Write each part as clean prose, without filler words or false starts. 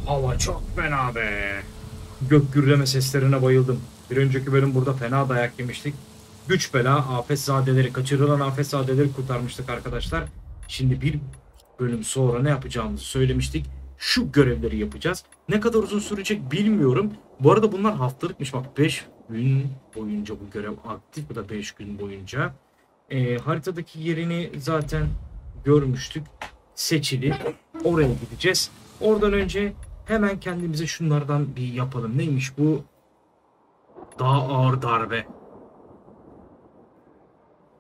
Hava çok fena be. Gök gürleme seslerine bayıldım. Bir önceki bölüm burada fena dayak yemiştik. Güç bela afetzadeleri, kaçırılan afetzadeleri kurtarmıştık arkadaşlar. Şimdi bir bölüm sonra ne yapacağımızı söylemiştik. Şu görevleri yapacağız. Ne kadar uzun sürecek bilmiyorum. Bu arada bunlar haftalıkmış. Bak 5 gün boyunca bu görev aktif. Bu da 5 gün boyunca. Haritadaki yerini zaten görmüştük. Seçili. Oraya gideceğiz. Oradan önce hemen kendimize şunlardan bir yapalım. Neymiş bu? Daha ağır darbe.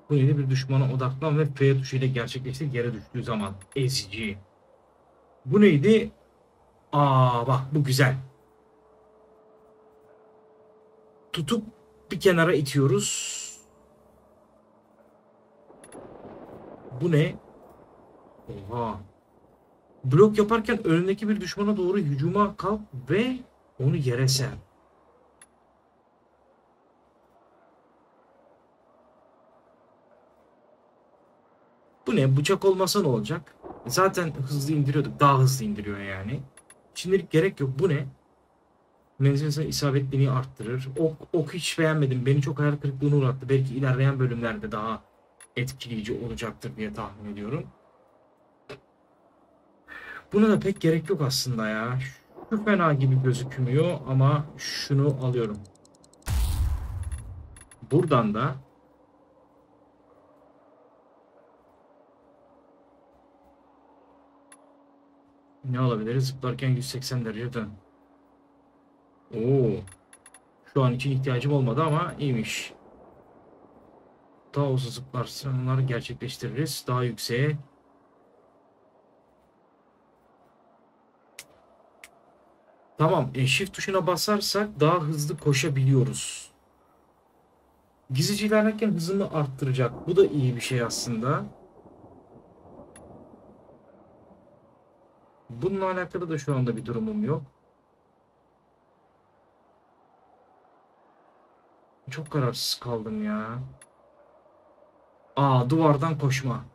Bu neydi? Bir düşmana odaklan ve F tuşuyla gerçekleştir yere düştüğü zaman. Ezici. Bu neydi? Aa bak bu güzel. Tutup bir kenara itiyoruz. Bu ne? Oha. Blok yaparken önündeki bir düşmana doğru hücuma kalk ve onu yere ser. Bu ne? Bıçak olmasa ne olacak? Zaten hızlı indiriyorduk. Daha hızlı indiriyor yani. Şimdilik gerek yok. Bu ne? Menzil isabetliliğini arttırır. Ok hiç beğenmedim. Beni çok hayal kırıklığına uğrattı. Belki ilerleyen bölümlerde daha etkileyici olacaktır diye tahmin ediyorum. Buna da pek gerek yok aslında ya. Şu fena gibi gözükmüyor ama şunu alıyorum. Buradan da ne alabiliriz? Zıplarken 180 derece dön. Oo. Şu an için ihtiyacım olmadı ama iyiymiş. Daha uzun zıplarsanlar gerçekleştiririz. Daha yükseğe. Tamam. Shift tuşuna basarsak daha hızlı koşabiliyoruz. Gizlice ilerlerken hızını arttıracak. Bu da iyi bir şey aslında. Bununla alakalı da şu anda bir durumum yok. Çok kararsız kaldım ya. Aa, duvardan koşma.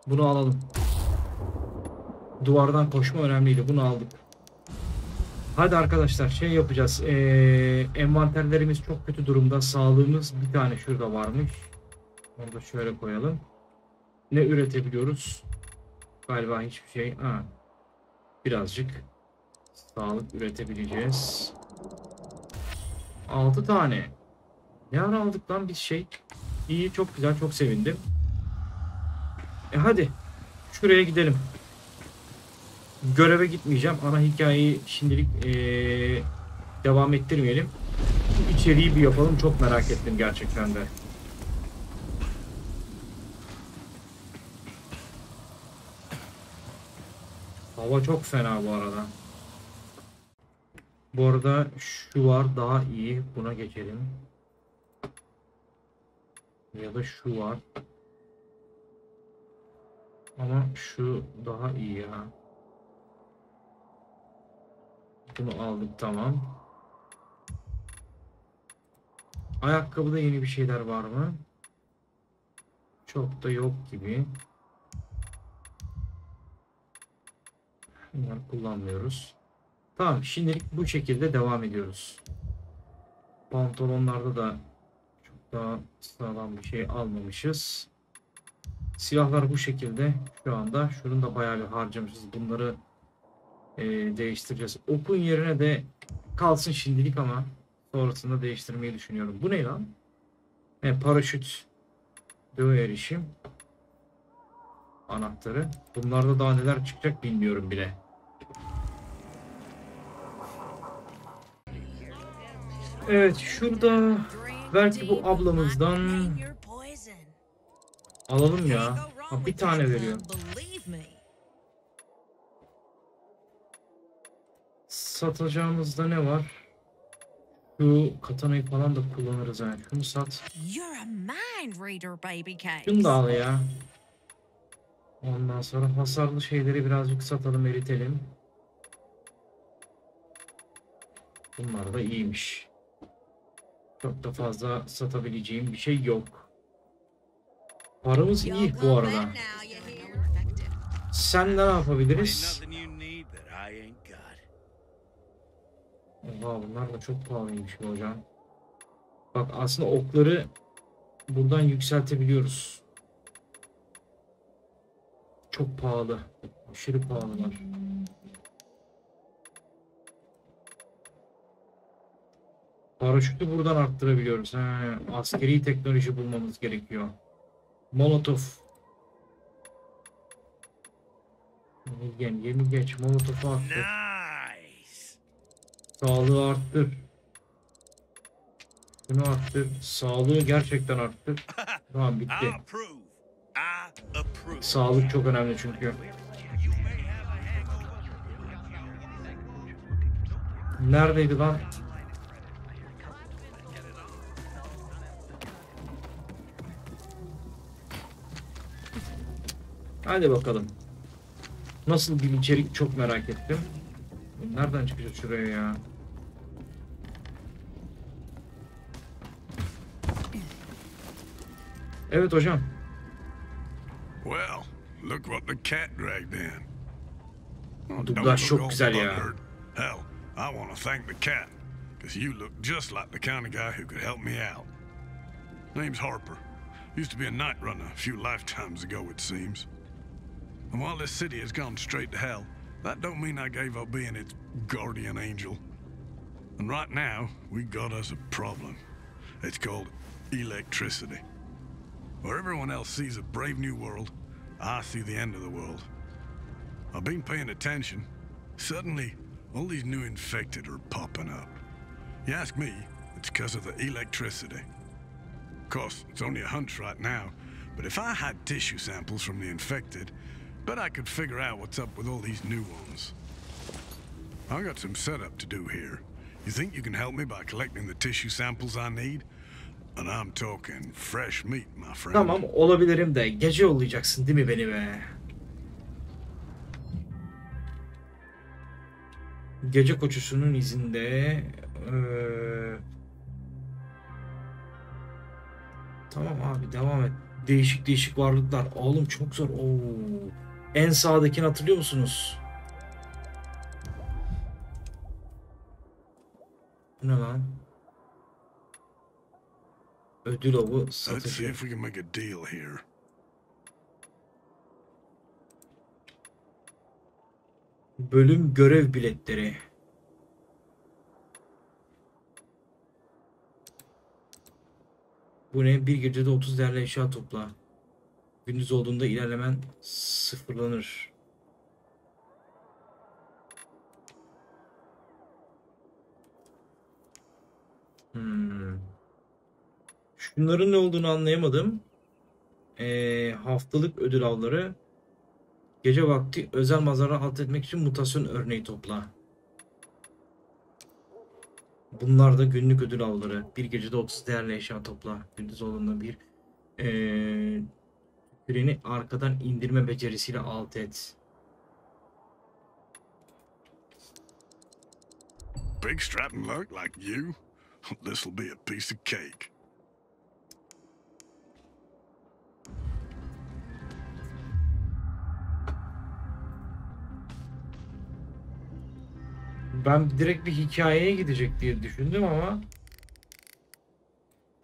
Bunu alalım. Duvardan koşma önemliydi. Bunu aldık. Hadi arkadaşlar şey yapacağız. Envanterlerimiz çok kötü durumda. Sağlığımız bir tane şurada varmış. Onu da şöyle koyalım. Ne üretebiliyoruz? Galiba hiçbir şey. Ha, birazcık sağlık üretebileceğiz. 6 tane. Ne ara aldık lan biz şey? İyi, çok güzel, çok sevindim. Hadi şuraya gidelim. Göreve gitmeyeceğim. Ana hikayeyi şimdilik devam ettirmeyelim. İçeriği bir yapalım. Çok merak ettim gerçekten de. Hava çok fena bu arada. Bu arada şu var daha iyi. Buna geçelim. Ya da şu var. Ama şu daha iyi ya. Bunu aldık, tamam. Ayakkabıda yeni bir şeyler var mı? Çok da yok gibi. Bunları kullanmıyoruz. Tamam, şimdilik bu şekilde devam ediyoruz. Pantolonlarda da çok daha sağlam bir şey almamışız. Silahlar bu şekilde şu anda. Şunu da bayağı bir harcamışız. Bunları değiştireceğiz. Okun yerine de kalsın şimdilik ama sonrasında değiştirmeyi düşünüyorum. Bu ne lan? Paraşüt. Göğe erişim. Anahtarı. Bunlarda daha neler çıkacak bilmiyorum bile. Evet, şurada belki bu ablamızdan alalım ya. Ha, bir tane veriyor. Satacağımızda ne var? Şu katanayı falan da kullanırız yani. Şunu sat. Şunu da al ya. Ondan sonra hasarlı şeyleri birazcık satalım, eritelim. Bunlar da iyiymiş. Çok da fazla satabileceğim bir şey yok. Paramız iyi bu arada. Sen ne yapabiliriz? Oha, bunlar da çok pahalıymış be hocam. Bak aslında okları buradan yükseltebiliyoruz. Çok pahalı. Aşırı pahalılar. Paraşütü buradan arttırabiliyoruz. He, askeri teknoloji bulmamız gerekiyor. Molotov. Yeni geç. Molotof'u arttır. Sağlığı arttır. Bunu arttır. Sağlığı gerçekten arttır. Tamam, bitti. Sağlık çok önemli çünkü. Neredeydi lan? Hadi bakalım. Nasıl bir içerik çok merak ettim. Nereden çıkacağız şuraya ya? Evet hocam. Well, look what the cat dragged in. Oh, Dublaj çok güzel ya. Hell, I want to thank the cat, because you look just like the kind of guy who could help me out. Name's Harper. Used to be a night runner a few lifetimes ago, it seems. And while this city has gone straight to hell, that don't mean I gave up being its guardian angel. And right now, we got us a problem. It's called electricity. Where everyone else sees a brave new world, I see the end of the world. I've been paying attention. Suddenly, all these new infected are popping up. You ask me, it's because of the electricity. Of course, it's only a hunch right now, but if I had tissue samples from the infected, bet I could figure out what's up with all these new ones. I got some setup to do here. You think you can help me by collecting the tissue samples I need? And I'm talking fresh meat, my friend. Tamam, olabilirim de gece yollayacaksın değil mi beni be? Gece koşusunun izinde. Tamam abi, devam et. Değişik değişik varlıklar. Oğlum çok zor. Oo. En sağdakini hatırlıyor musunuz? Bu ne lan? Ödül avı Let's see satıcı. if we can make a deal here. Bölüm görev biletleri. Bu ne? Bir gecede 30 değerli eşya topla. Gündüz olduğunda ilerlemen sıfırlanır. Şunların ne olduğunu anlayamadım. Haftalık ödül avları. Gece vakti özel manzara alt etmek için mutasyon örneği topla. Bunlar da günlük ödül avları. Bir gecede 30 değerli eşya topla. Gündüz olduğunda bir freni arkadan indirme becerisiyle alt et. Big strapping look like you? This'll be a piece of cake. Ben direkt bir hikayeye gidecek diye düşündüm ama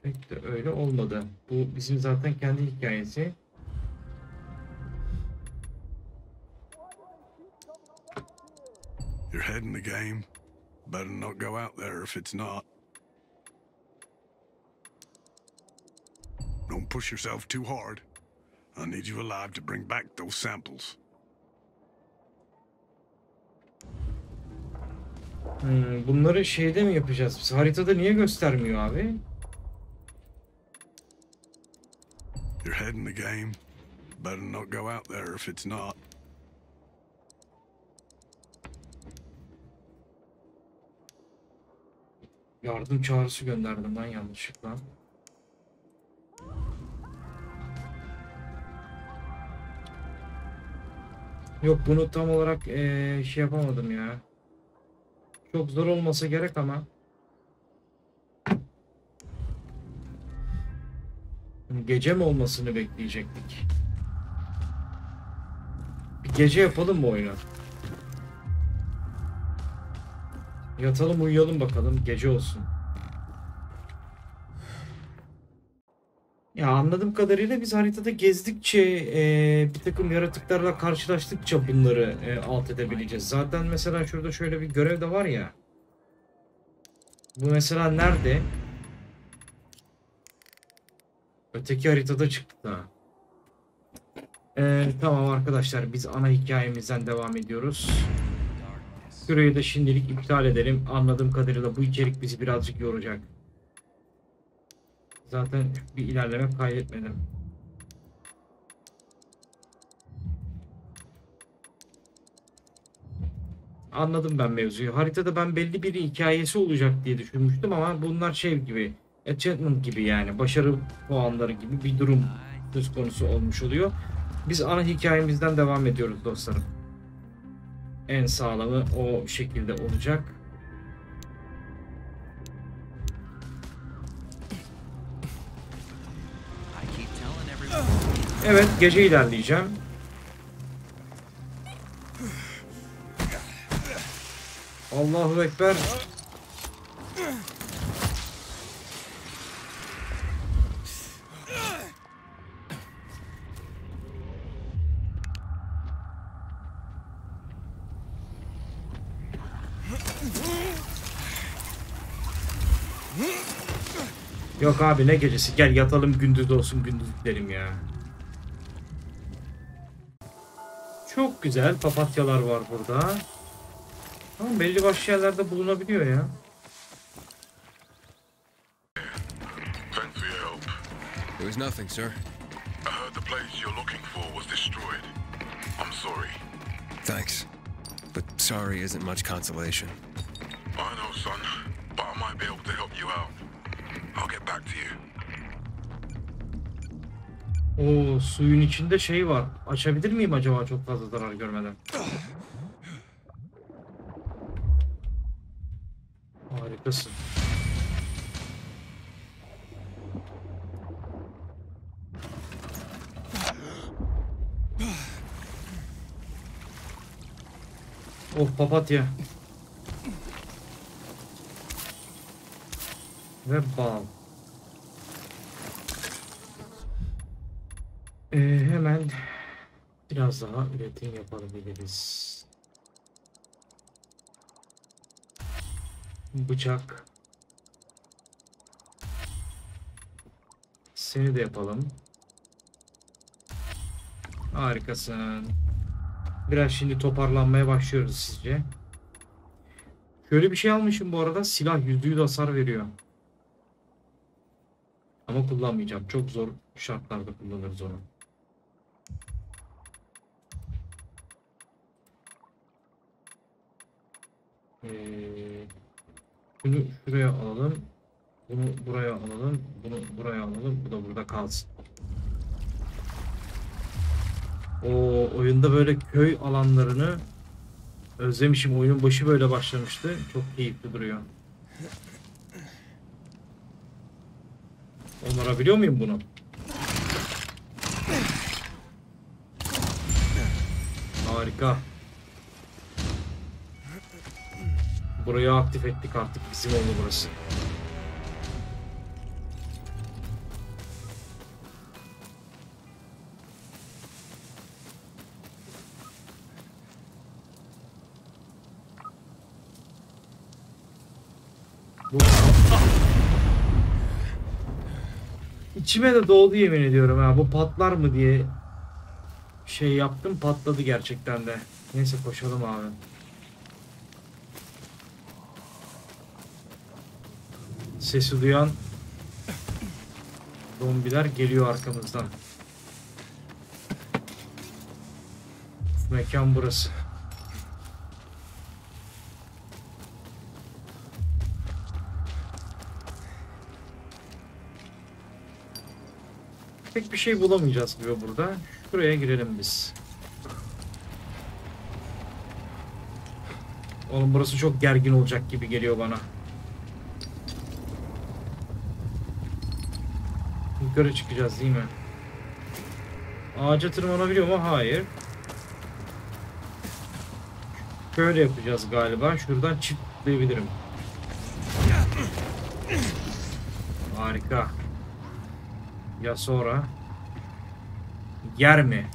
pek de öyle olmadı. Bu bizim zaten kendi hikayesi. You're head in the game. Better not go out there if it's not. Don't push yourself too hard. I need you alive to bring back those samples. Bunları şeyde mi yapacağız biz? Haritada niye göstermiyor abi? You're head in the game. Better not go out there if it's not. Yardım çağrısı gönderdim ben yanlışlıkla. Yok, bunu tam olarak şey yapamadım ya. Çok zor olmasa gerek ama. Gece mi olmasını bekleyecektik? Bir gece yapalım mı oyunu? Yatalım uyuyalım bakalım. Gece olsun. Ya anladığım kadarıyla biz haritada gezdikçe bir takım yaratıklarla karşılaştıkça bunları alt edebileceğiz. Zaten mesela şurada şöyle bir görev de var ya. Bu mesela nerede? Öteki haritada çıktı. Tamam arkadaşlar, biz ana hikayemizden devam ediyoruz. Süreyi de şimdilik iptal edelim. Anladığım kadarıyla bu içerik bizi birazcık yoracak. Zaten bir ilerleme kaydetmedim. Anladım ben mevzuyu. Haritada ben belli bir hikayesi olacak diye düşünmüştüm ama bunlar şey gibi, achievement gibi, yani başarı puanları gibi bir durum söz konusu olmuş oluyor. Biz ana hikayemizden devam ediyoruz dostlarım. En sağlamı o şekilde olacak. Evet, gece ilerleyeceğim. Allahu Ekber. Yok abi, ne gecesi, gel yatalım, gündüz olsun, gündüz gidelim ya. Çok güzel papatyalar var burada. Ama belli başlı yerlerde bulunabiliyor ya. Thanks for your help. It was nothing, sir. I heard the place you're looking for was destroyed. I'm sorry. Thanks. But sorry isn't much consolation. I know, son, but I might be able to help you out. I'll get back to you. Oo, suyun içinde şey var. Açabilir miyim acaba çok fazla zarar görmeden? Harikasın. Oh, papatya. Ve bal. Hemen biraz daha üretim yapabiliriz. Bıçak. Seni de yapalım. Harikasın. Biraz şimdi toparlanmaya başlıyoruz sizce. Şöyle bir şey almışım bu arada. Silah %100 hasar veriyor. Ama kullanmayacağım. Çok zor şartlarda kullanırız onu. Bunu şuraya alalım. Bunu buraya alalım. Bunu buraya alalım. Bu da burada kalsın. O oyunda böyle köy alanlarını özlemişim. Oyunun başı böyle başlamıştı. Çok keyifli duruyor. Onarabiliyor muyum bunu? Harika. Burayı aktif ettik, artık bizim oldu burası. İçime de doğdu yemin ediyorum ha, bu patlar mı diye şey yaptım, patladı gerçekten de. Neyse koşalım abi. Sesi duyan zombiler geliyor arkamızdan. Mekan burası. Pek bir şey bulamayacağız gibi burada. Şuraya girelim biz. Oğlum burası çok gergin olacak gibi geliyor bana. Yukarı çıkacağız değil mi? Ağaca tırmanabiliyor mu? Hayır. Şöyle yapacağız galiba. Şuradan çift zıplayabilirim. Harika. Ya sonra? Yer mi?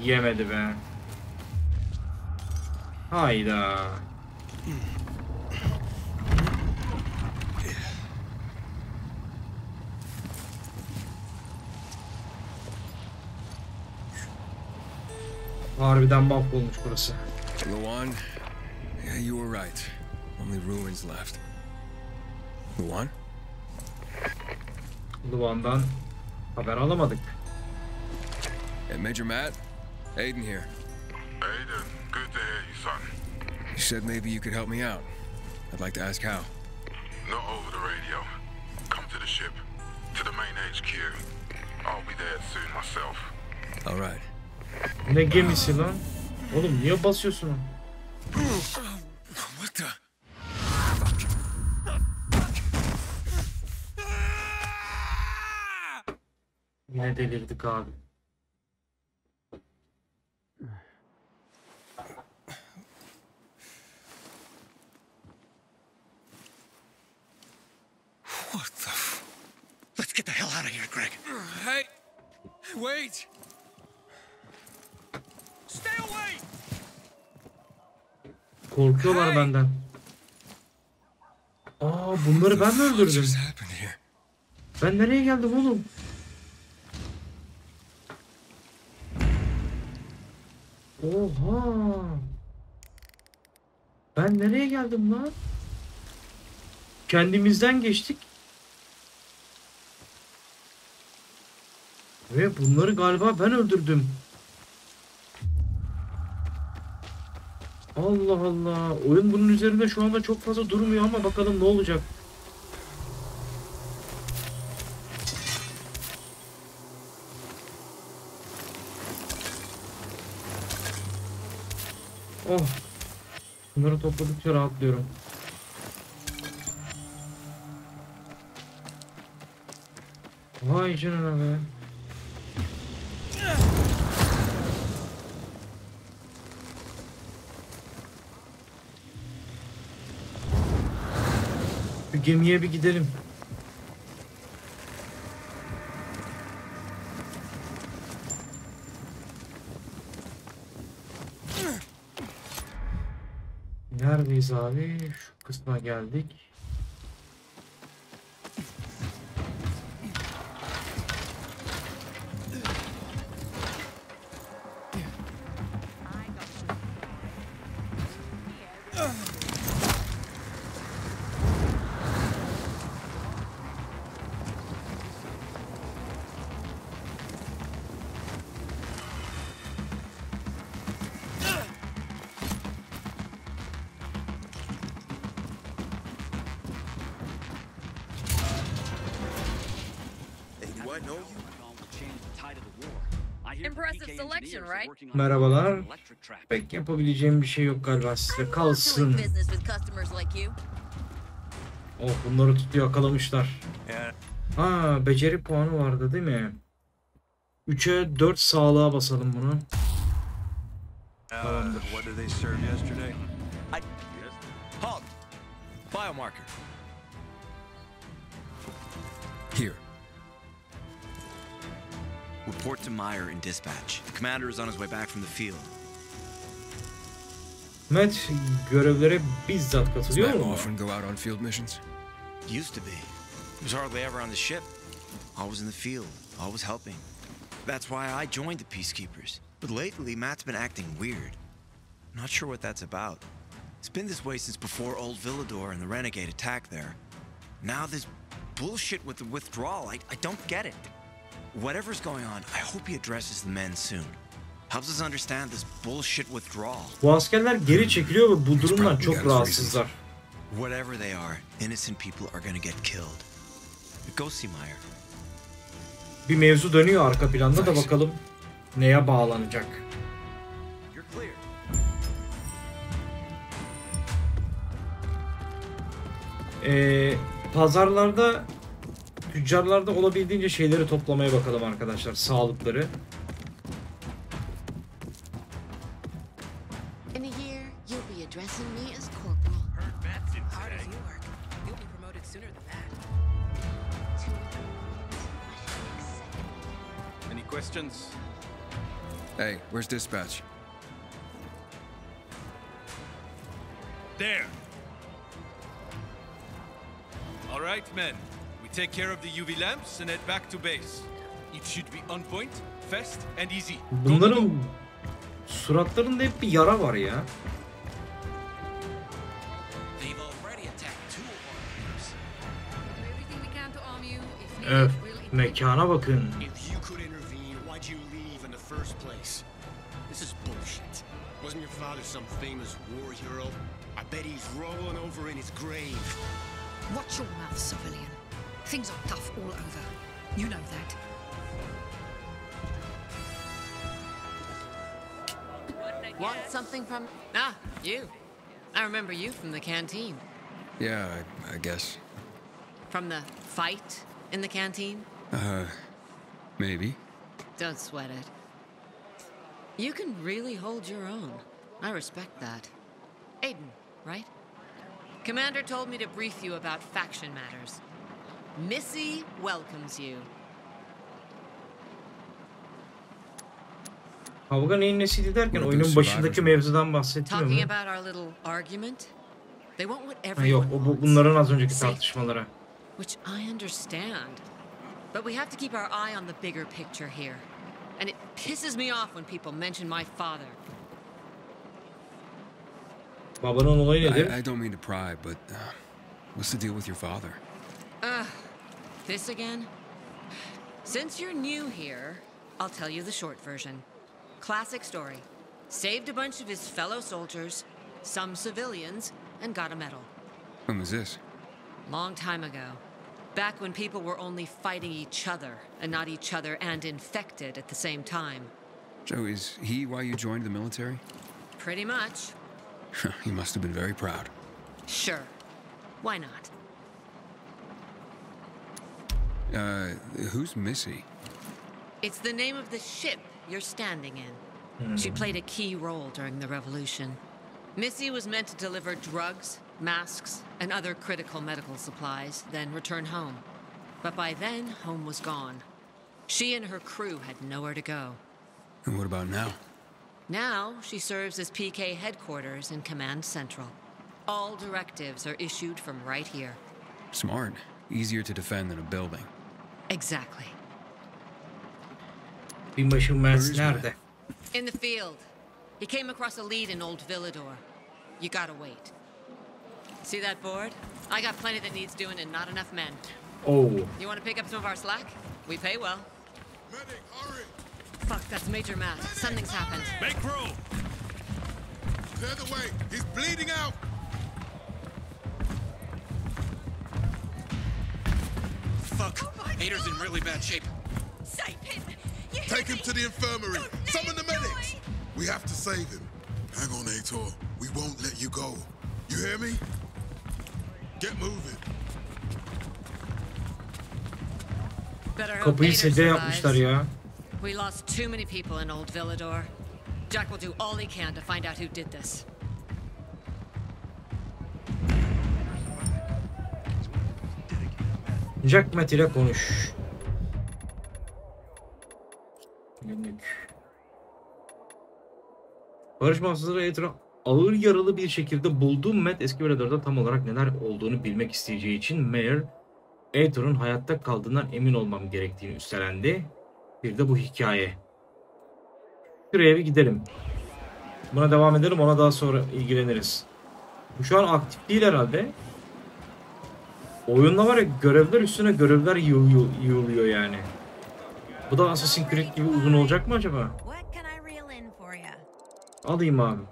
Yemedi be. Hayda. Harbiden mahvolmuş burası. Luan, yeah, you were right. Only ruins left. Luan? Luan'dan haber alamadık. Hey, Major Matt? Aiden here. Aiden, good to hear you, son. You said maybe you could help me out. I'd like to ask how. Not over the radio. Come to the ship, to the main HQ. I'll be there soon myself. All right. Ne gemisi lan? Oğlum niye basıyorsun? What the? Yine delirdik abi. What the? Let's get the hell out of here, Greg. Hey, wait! Stay away! Korkuyorlar benden. Aa, bunları ben mi What öldürdüm? just happened here? Ben nereye geldim oğlum? Oha! Ben nereye geldim lan? Kendimizden geçtik. Ve bunları galiba ben öldürdüm. Allah Allah. Oyun bunun üzerinde şu anda çok fazla durmuyor ama bakalım ne olacak. Oh. Bunları topladıkça rahatlıyorum. Vay canına be. Bir gemiye bir gidelim. Neredeyiz abi? Şu kısma geldik. Impressive selection, right? Merhabalar. Pek yapabileceğim bir şey yok galiba, size kalsın. Business with customers like you. Oh, bunları tutuyor, yakalamışlar. Ha, beceri puanı vardı değil mi? 3'e 4 sağlığa basalım bunu. Tamamdır. What did they serve yesterday? Halt! Biomarker. Here. Report to Meyer in dispatch. The commander is on his way back from the field. Matt görevlere bizzat Does katılıyor Matt mu? often go out on field missions? Used to be. He was hardly ever on the ship. Always in the field, always helping. That's why I joined the Peacekeepers. But lately, Matt's been acting weird. Not sure what that's about. It's been this way since before old Villedor'a and the renegade attack there. Now this bullshit with the withdrawal, I don't get it. Whatever's going on, I hope he addresses the men soon. Helps us understand this bullshit withdrawal. Bu askerler geri çekiliyor ve bu durumdan çok rahatsızlar. Whatever they are, innocent people are gonna get killed. Go see Meyer. Bir mevzu dönüyor arka planda da, bakalım neye bağlanacak. You're clear. Pazarlarda, tüccarlarda olabildiğince şeyleri toplamaya bakalım arkadaşlar, sağlıkları. questions? Hey, where's dispatch? There. All right, men. We take care of the UV lamps and head back to base. It should be on point, fast and easy. Bunların suratlarında hep bir yara var ya. Öf, mekana bakın. This is bullshit. Wasn't your father some famous war hero? I bet he's rolling over in his grave. Watch your mouth, civilian. Things are tough all over. You know that. Want something from... Ah, you. I remember you from the canteen. Yeah, I guess. From the fight in the canteen? Maybe. Don't sweat it. You can really hold your own. I respect that. Aiden, right? Commander told me to brief you about faction matters. Missy welcomes you. Kavga neyin nesiydi derken oyunun başındaki mevzudan bahsetmiyor Talking mu? about our little argument? They want what Ha, yok, everyone o wants. bunların az önceki tartışmalara. Which I understand. But we have to keep our eye on the bigger picture here. And it pisses me off when people mention my father. Babanın olayı nedir? I don't mean to pry, but what's the deal with your father? This again? Since you're new here, I'll tell you the short version. Classic story. Saved a bunch of his fellow soldiers, some civilians, and got a medal. When was this? Long time ago. Back when people were only fighting each other, and not each other and infected at the same time. So is he why you joined the military? Pretty much. He must have been very proud. Sure. Why not? Who's Missy? It's the name of the ship you're standing in. She played a key role during the revolution. Missy was meant to deliver drugs, masks, and other critical medical supplies, then return home. But by then, home was gone. She and her crew had nowhere to go. And what about now? Now, she serves as PK headquarters in Command Central. All directives are issued from right here. Smart. Easier to defend than a building. Exactly. Binbaşı Mers nerede? In the field. He came across a lead in old Villedor'a. You gotta wait. See that board? I got plenty that needs doing and not enough men. Oh. You want to pick up some of our slack? We pay well. Medic, hurry! Fuck, that's Major Matt. Something's happened. Make room! Clear the way! He's bleeding out! Fuck. Hader's in really bad shape. Save him! Take him to the infirmary! Summon the medics! We have to save him. Hang on, Aitor. We won't let you go. You hear me? Get moving. Better hope Kapıyı Hader secde yapmışlar survives. ya. We lost too many people in old Villedor'a. Jack will do all he can to find out who did this. Jack Matt ile konuş. Günlük. Barış muhafızları Aitor'u ağır yaralı bir şekilde bulduğum Matt eski Villedor'da tam olarak neler olduğunu bilmek isteyeceği için Mayor Aitor'un hayatta kaldığından emin olmam gerektiğini üstelendi. Bir de bu hikaye. Şuraya bir gidelim. Buna devam edelim, ona daha sonra ilgileniriz. Bu şu an aktif değil herhalde. Oyunda var ya, görevler üstüne görevler yığılıyor yani. Bu da Assassin's Creed gibi uzun olacak mı acaba? Alayım abi.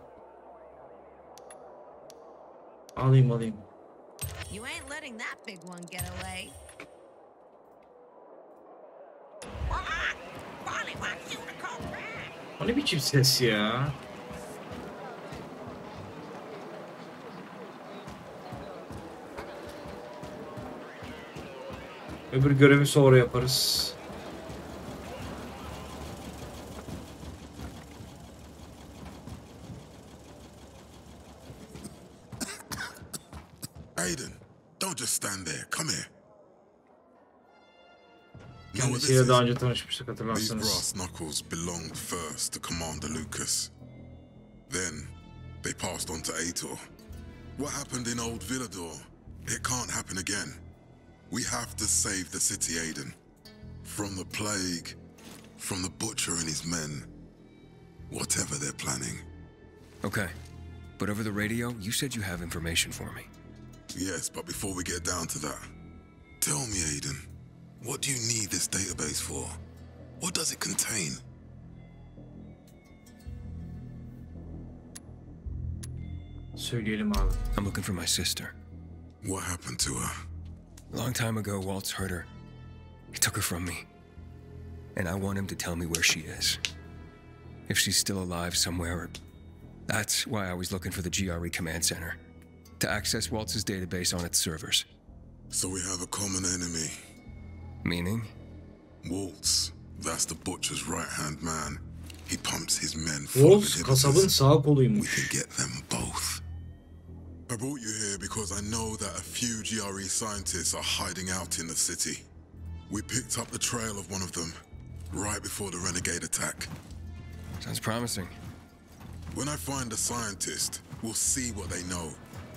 Alayım. You ain't letting that big one get away. O ne biçim ses ya? Öbür görevi sonra yaparız. Aiden, don't just stand there. Come here. Kendisiyle daha önce tanışmıştık These hatırlarsanız. brass knuckles belonged first to Commander Lucas. Then, they passed on to Aitor. What happened in old Villedor'a? It can't happen again. We have to save the city, Aiden. From the plague, from the butcher and his men. Whatever they're planning. Okay. But over the radio, you said you have information for me. Yes, but before we get down to that, tell me, Aiden, what do you need this database for? What does it contain? Söyleyelim abi. I'm looking for my sister. What happened to her? A long time ago, Waltz hurt her. He took her from me. And I want him to tell me where she is. If she's still alive somewhere. That's why I was looking for the GRE command center. To access Waltz's database on its servers. So we have a common enemy. Meaning? Waltz. That's the butcher's right-hand man. He pumps his men full of Waltz kasabın sağ We koluymuş. can get them both. I brought you here because I know that a few GRE scientists are hiding out in the city. We picked up the trail of one of them right before the renegade attack. Sounds promising. When I find a scientist, we'll see what they know.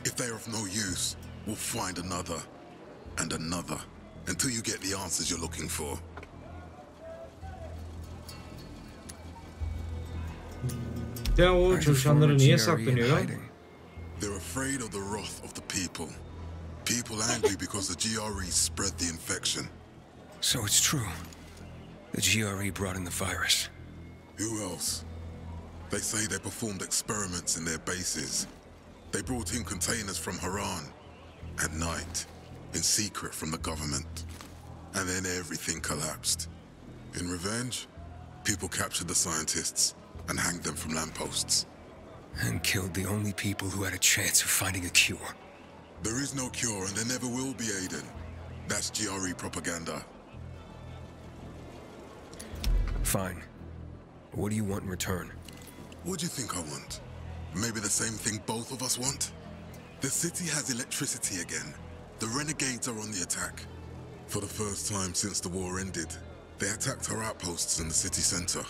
If they're of no use, we'll find another and another until you get the answers you're looking for. Ya o çalışanları niye saklanıyor? They're afraid of the wrath of the people. People angry because the GRE spread the infection. So it's true. The GRE brought in the virus. Who else? They say they performed experiments in their bases. They brought in containers from Harran at night, in secret from the government. And then everything collapsed. In revenge, people captured the scientists and hanged them from lampposts. And killed the only people who had a chance of finding a cure. There is no cure and there never will be, Aiden. That's GRE propaganda. Fine. What do you want in return? What do you think I want? Maybe the same thing both of us want? The city has electricity again. The renegades are on the attack. For the first time since the war ended, they attacked our outposts in the city center.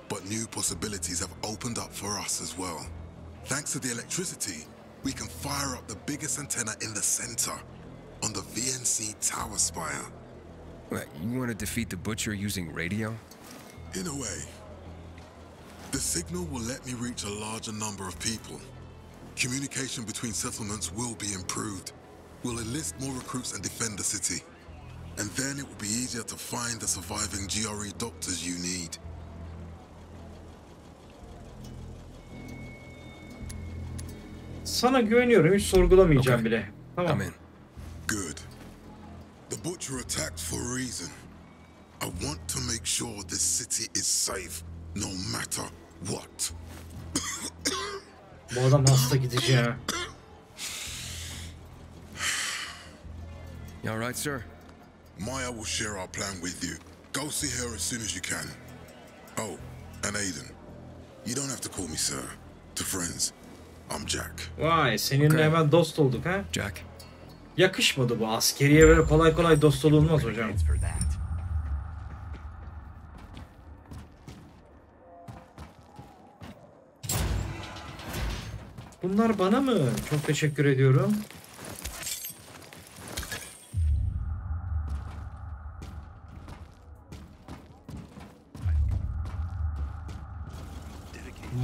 But new possibilities have opened up for us as well. Thanks to the electricity, we can fire up the biggest antenna in the center, on the VNC tower spire. What, you want to defeat the butcher using radio? In a way. The signal will let me reach a larger number of people. Communication between settlements will be improved. We'll enlist more recruits and defend the city. And then it will be easier to find the surviving GRE doctors you need. Sana güveniyorum, hiç sorgulamayacağım bile. Tamam. I'm in. Good. The butcher attacked for a reason. I want to make sure this city is safe, no matter what. Bu adam hasta gidici ya. You all right, sir? Maya will share our plan with you. Go see her as soon as you can. Oh, and Aiden, you don't have to call me sir. To friends, I'm Jack. Vay, seninle hemen dost olduk ha? Jack. Yakışmadı bu. Askeriye böyle kolay kolay dost olunmaz hocam. Bunlar bana mı? Çok teşekkür ediyorum.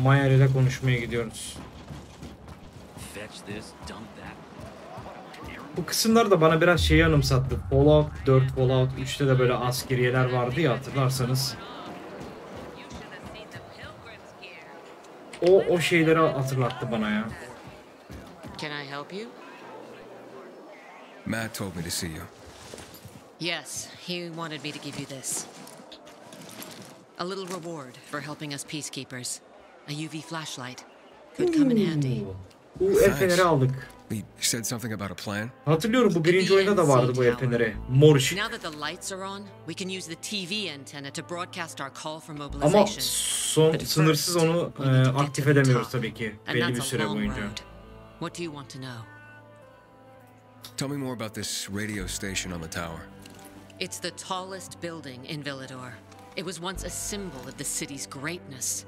Maya ile konuşmaya gidiyoruz. Bu kısımlar da bana biraz şeyi anımsattı. Fallout 4, Fallout 3'te de böyle askeriyeler vardı ya, hatırlarsanız. O şeyleri hatırlattı bana ya. Can I help you? Matt told me to see you. Yes, he wanted me to give you this. A little reward for helping us peacekeepers. A UV flashlight. Could come in handy. Bu el feneri aldık. He said something about a plan. Hatırlıyorum, bu birinci oyunda da vardı bu el feneri. Mor ışık. Now that the lights are on, we can use the TV antenna to broadcast our call for Ama mobilization. sınırsız onu aktif edemiyoruz tabii ki belli bir süre boyunca. What do you want to know? Tell me more about this radio station on the tower. It's the tallest building in Villedor. It was once a symbol of the city's greatness.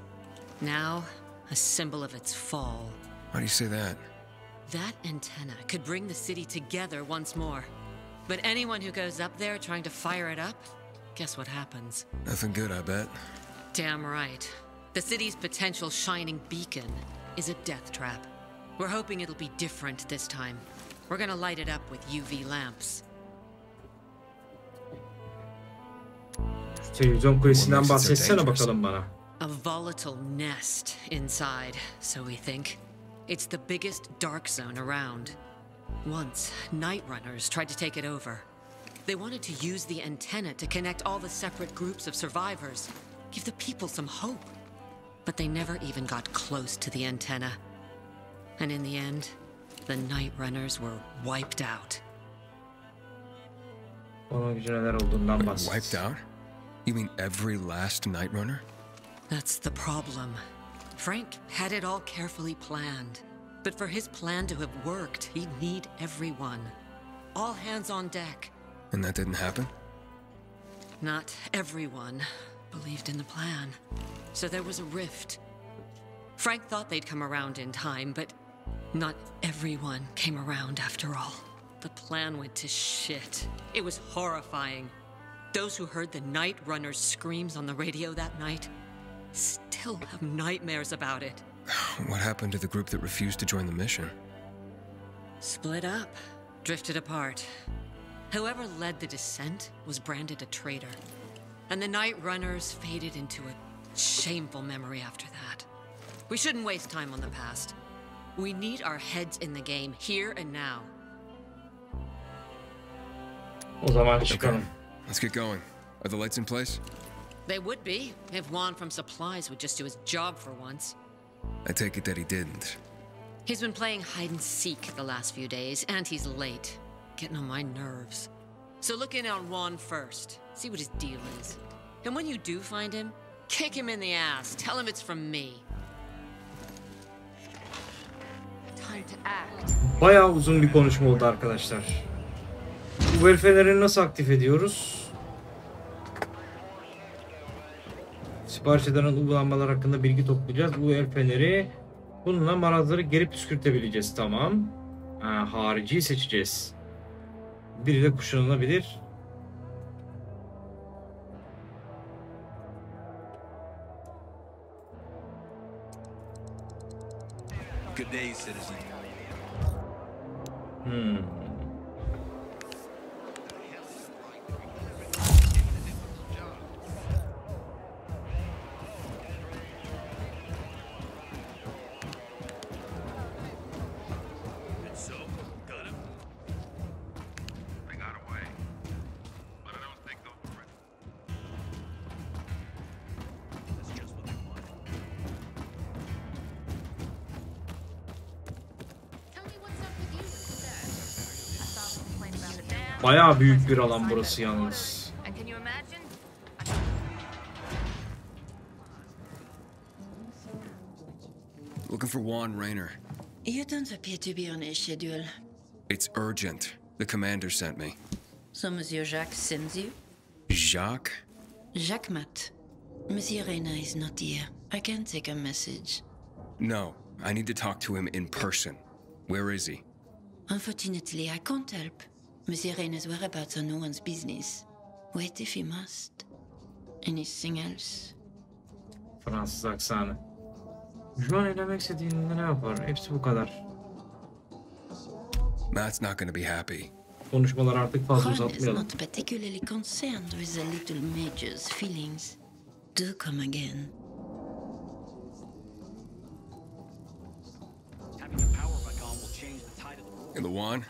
Now, a symbol of its fall. Why do you say that? That antenna could bring the city together once more. But anyone who goes up there trying to fire it up, guess what happens? Nothing good, I bet. Damn right. The city's potential shining beacon is a death trap. We're hoping it'll be different this time. We're gonna light it up with UV lamps. Televizyon kulesinden bahsetsene bakalım bana. A volatile nest inside, so we think. It's the biggest dark zone around. Once, night runners tried to take it over. They wanted to use the antenna to connect all the separate groups of survivors, give the people some hope. But they never even got close to the antenna. And in the end, the night runners were wiped out. Onun gücü neler olduğundan bahset. Wiped out? You mean every last night runner? That's the problem. Frank had it all carefully planned. But for his plan to have worked, he'd need everyone. All hands on deck. And that didn't happen? Not everyone believed in the plan. So there was a rift. Frank thought they'd come around in time, but not everyone came around after all. The plan went to shit. It was horrifying. Those who heard the night runners' screams on the radio that night still have nightmares about it. What happened to the group that refused to join the mission? Split up, drifted apart. Whoever led the descent was branded a traitor. And the night runners faded into a shameful memory after that. We shouldn't waste time on the past. We need our heads in the game, here and now. O zaman çıkalım. Let's get going. Are the lights in place? They would be, if Juan from Supplies would just do his job for once. I take it that he didn't. He's been playing hide and seek the last few days, and he's late. Getting on my nerves. So look in on Juan first. See what his deal is. And when you do find him, kick him in the ass. Tell him it's from me. Time to act. Bayağı uzun bir konuşma oldu arkadaşlar. Bu herifleri nasıl aktif ediyoruz? Sipariş edilen uygulanmalar hakkında bilgi toplayacağız. Bu el feneri bununla marazları geri püskürtebileceğiz. Tamam. Hariciyi seçeceğiz. Biri de kuşanılabilir. Good day, citizen. Bayağı büyük bir alan burası yalnız. Looking for Juan Raynor. You don't appear to be on a schedule. It's urgent. The commander sent me. So Monsieur Jacques sends you? Jacques? Jacques Mat. Monsieur Raynor is not here. I can take a message. No, I need to talk to him in person. Where is he? Unfortunately, I can't help. Monsieur Raynor's whereabouts are no one's business. Wait if he must. Anything else? Fransız aksanı. Şu an eylemek istediğinde ne yapar? Hepsi bu kadar. Matt's not gonna be happy. Konuşmalar artık fazla Harran is uzatmayalım. not particularly concerned with the little major's feelings. Do come again. In the Juan?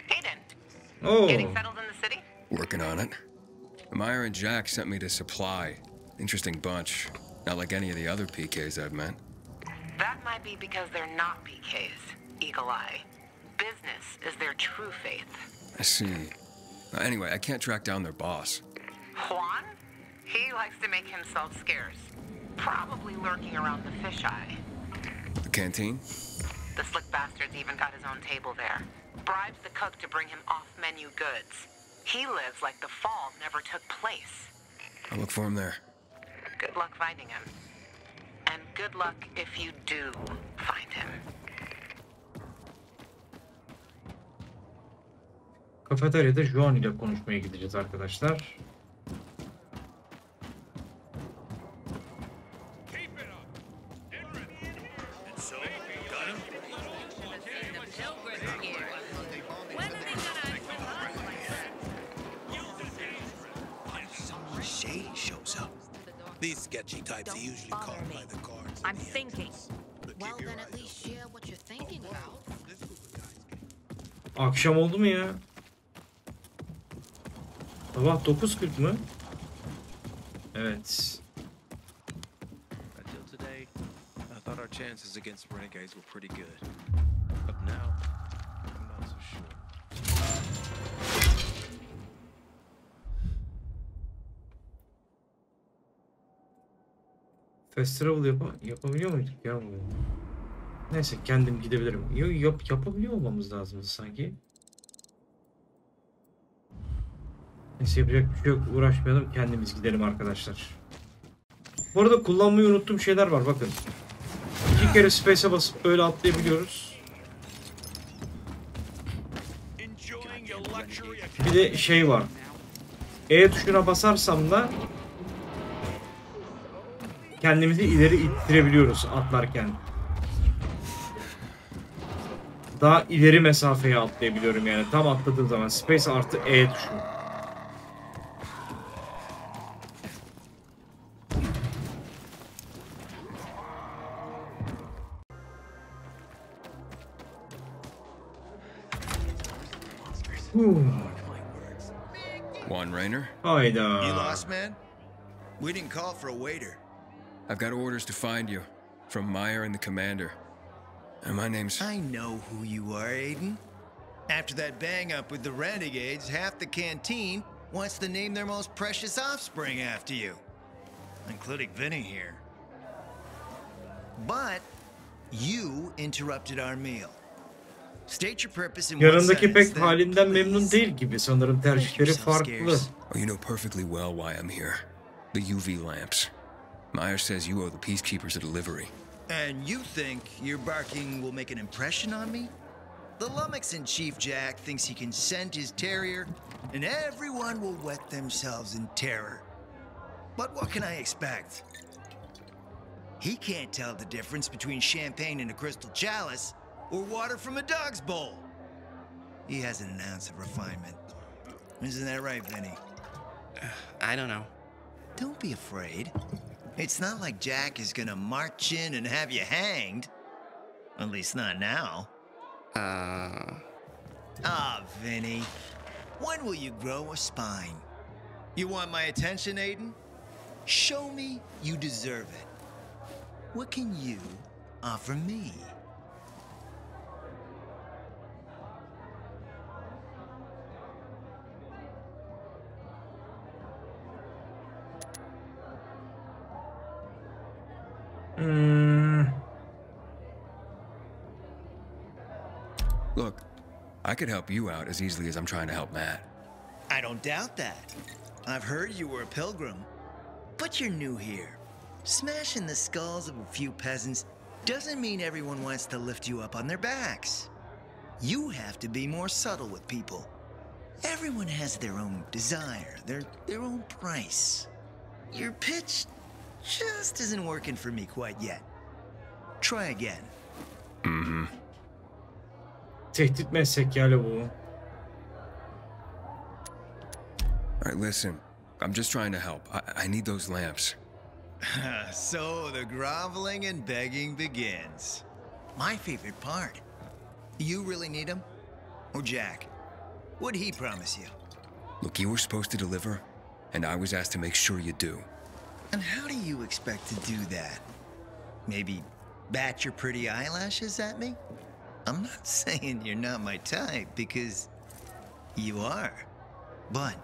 Aiden. Oh. Getting settled in the city? Working on it. Meyer and Jack sent me to Supply. Interesting bunch. Not like any of the other PKs I've met. That might be because they're not PKs, Eagle Eye. Business is their true faith. I see. Anyway, I can't track down their boss. Juan? He likes to make himself scarce. Probably lurking around the fisheye. The canteen? The slick bastard's even got his own table there. Bribes the cook to bring him off-menu goods. He lives like the fall never took place. I'll look for him there. Good luck finding him. And good luck if you do find him. Kafeteryada Juan ile konuşmaya gideceğiz arkadaşlar. Shady shows up. These sketchy types are usually caught by the guards. I'm thinking. Well, then at least share what you're thinking about. Akşam oldu mu ya? Sabah 9:40 mı? Evet. Until today, I thought our chances against renegades were pretty good. But now, I'm not so sure. Festival yapabiliyor muyduk ya bunu? Neyse kendim gidebilirim. Yapabiliyor olmamız lazım sanki. Neyse yapacak bir şey yok. Uğraşmayalım. Kendimiz gidelim arkadaşlar. Bu arada kullanmayı unuttuğum şeyler var. Bakın. 2 kere space'e basıp böyle atlayabiliyoruz. Bir de şey var. E tuşuna basarsam da kendimizi ileri ittirebiliyoruz atlarken. Daha ileri mesafeye atlayabiliyorum yani. Tam atladığım zaman space artı E tuşu. Juan Raynor? Hayda. You lost, man? We didn't call for a waiter. I've got orders to find you from Meyer and the commander. And my name's... I know who you are, Aiden. After that bang-up with the renegades, half the canteen wants to name their most precious offspring after you. Including Vinny here. But you interrupted our meal. State your purpose in one Yanındaki sentence, pek halinden memnun değil gibi, sanırım tercihleri farklı. Oh, you know perfectly well why I'm here. The UV lamps. Meyer says you owe the peacekeepers a delivery. And you think your barking will make an impression on me? The lummoxan Chief Jack thinks he can scent his terrier, and everyone will wet themselves in terror. But what can I expect? He can't tell the difference between champagne in a crystal chalice or water from a dog's bowl. He hasn't an ounce of refinement. Isn't that right, Vinny? I don't know. Don't be afraid. It's not like Jack is gonna march in and have you hanged. At least not now. Ah, Vinny. When will you grow a spine? You want my attention, Aiden? Show me you deserve it. What can you offer me? Look, I could help you out as easily as I'm trying to help Matt. I don't doubt that. I've heard you were a pilgrim. But you're new here. Smashing the skulls of a few peasants doesn't mean everyone wants to lift you up on their backs. You have to be more subtle with people. Everyone has their own desire, their own price. Your pitch just isn't working for me quite yet. Try again. Mm-hmm. Tehdit meslek yani bu. All right, listen. I'm just trying to help. I need those lamps. So the groveling and begging begins. My favorite part. You really need them? Or Jack? What'd he promise you? Look, you were supposed to deliver, and I was asked to make sure you do. And how do you expect to do that? Maybe bat your pretty eyelashes at me? I'm not saying you're not my type, because you are. But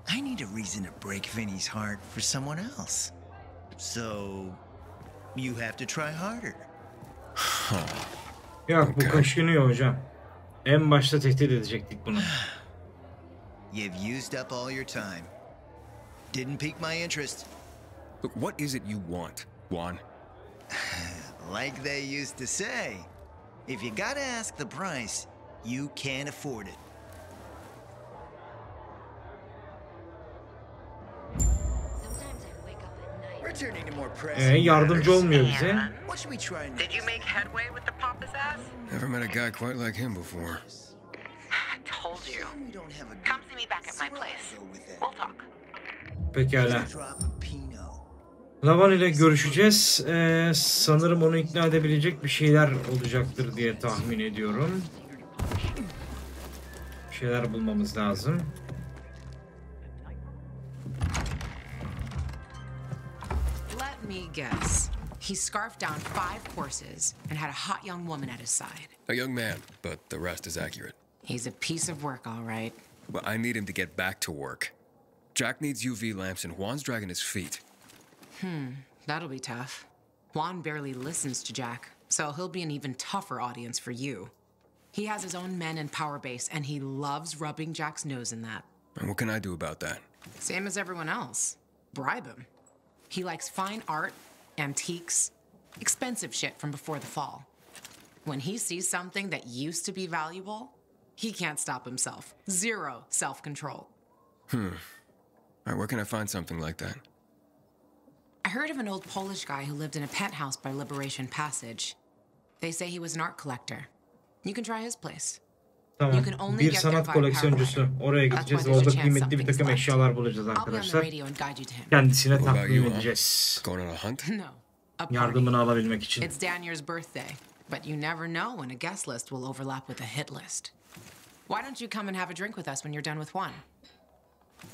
I need a reason to break Vinny's heart for someone else. So you have to try harder. Yok, bu kaşınıyor hocam. En başta tehdit edecektik bunu. You've used up all your time. Didn't pique my interest. Look, what is it you want, Juan? Like they used to say, if you gotta ask the price, you can't afford it. Returning to more pressing yardımcı olmuyor bize. What should we try next? Did you make headway with the pompous ass? Never met a guy quite like him before. I told you. Come see me back at my place. We'll talk. Pekala. Lavan ile görüşeceğiz. Sanırım onu ikna edebilecek bir şeyler olacaktır diye tahmin ediyorum. Bir şeyler bulmamız lazım. Let me guess. He scarfed down 5 horses and had a hot young woman at his side. A young man, but the rest is accurate. He's a piece of work, all right. Well, I need him to get back to work. Jack needs UV lamps and Juan's dragging his feet. That'll be tough. Juan barely listens to Jack, so he'll be an even tougher audience for you. He has his own men and power base, and he loves rubbing Jack's nose in that. And what can I do about that? Same as everyone else. Bribe him. He likes fine art, antiques, expensive shit from before the fall. When he sees something that used to be valuable, he can't stop himself. Zero self-control. All right, where can I find something like that? I heard of an old Polish guy who lived in a penthouse by Liberation Passage. They say he was an art collector. You can try his place. Tamam. Bir sanat koleksiyoncusu. Oraya gideceğiz ve orada kıymetli bir takım eşyalar bulacağız arkadaşlar. Kendisine takdim edeceğiz. Yardımını alabilmek için. It's Daniel's birthday, but you never know when a guest list will overlap with a hit list. Why don't you come and have a drink with us when you're done with one?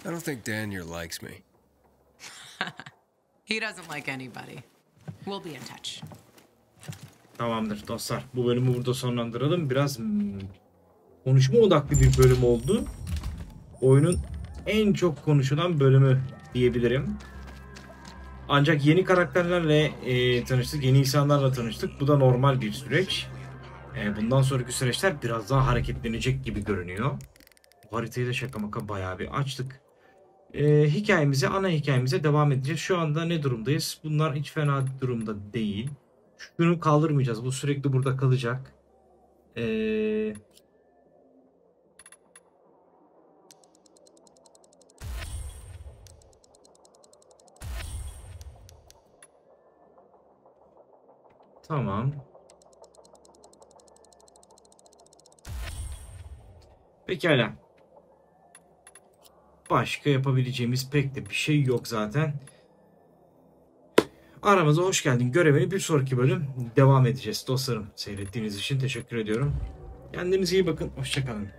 I don't think Daniel likes me. He doesn't like anybody. We'll be in touch. Tamamdır dostlar. Bu bölümü burada sonlandıralım. Biraz konuşma odaklı bir bölüm oldu. Oyunun en çok konuşulan bölümü diyebilirim. Ancak yeni karakterlerle tanıştık. Yeni insanlarla tanıştık. Bu da normal bir süreç. Bundan sonraki süreçler biraz daha hareketlenecek gibi görünüyor. Bu haritayı da şaka maka bayağı bir açtık. Ana hikayemize devam edeceğiz. Şu anda ne durumdayız? Bunlar hiç fena durumda değil. Şunu kaldırmayacağız. Bu sürekli burada kalacak. Tamam. Pekala. Başka yapabileceğimiz pek de bir şey yok zaten. Aramıza hoş geldin. Görevini bir sonraki bölüm devam edeceğiz. Dostlarım, seyrettiğiniz için teşekkür ediyorum. Kendinize iyi bakın. Hoşça kalın.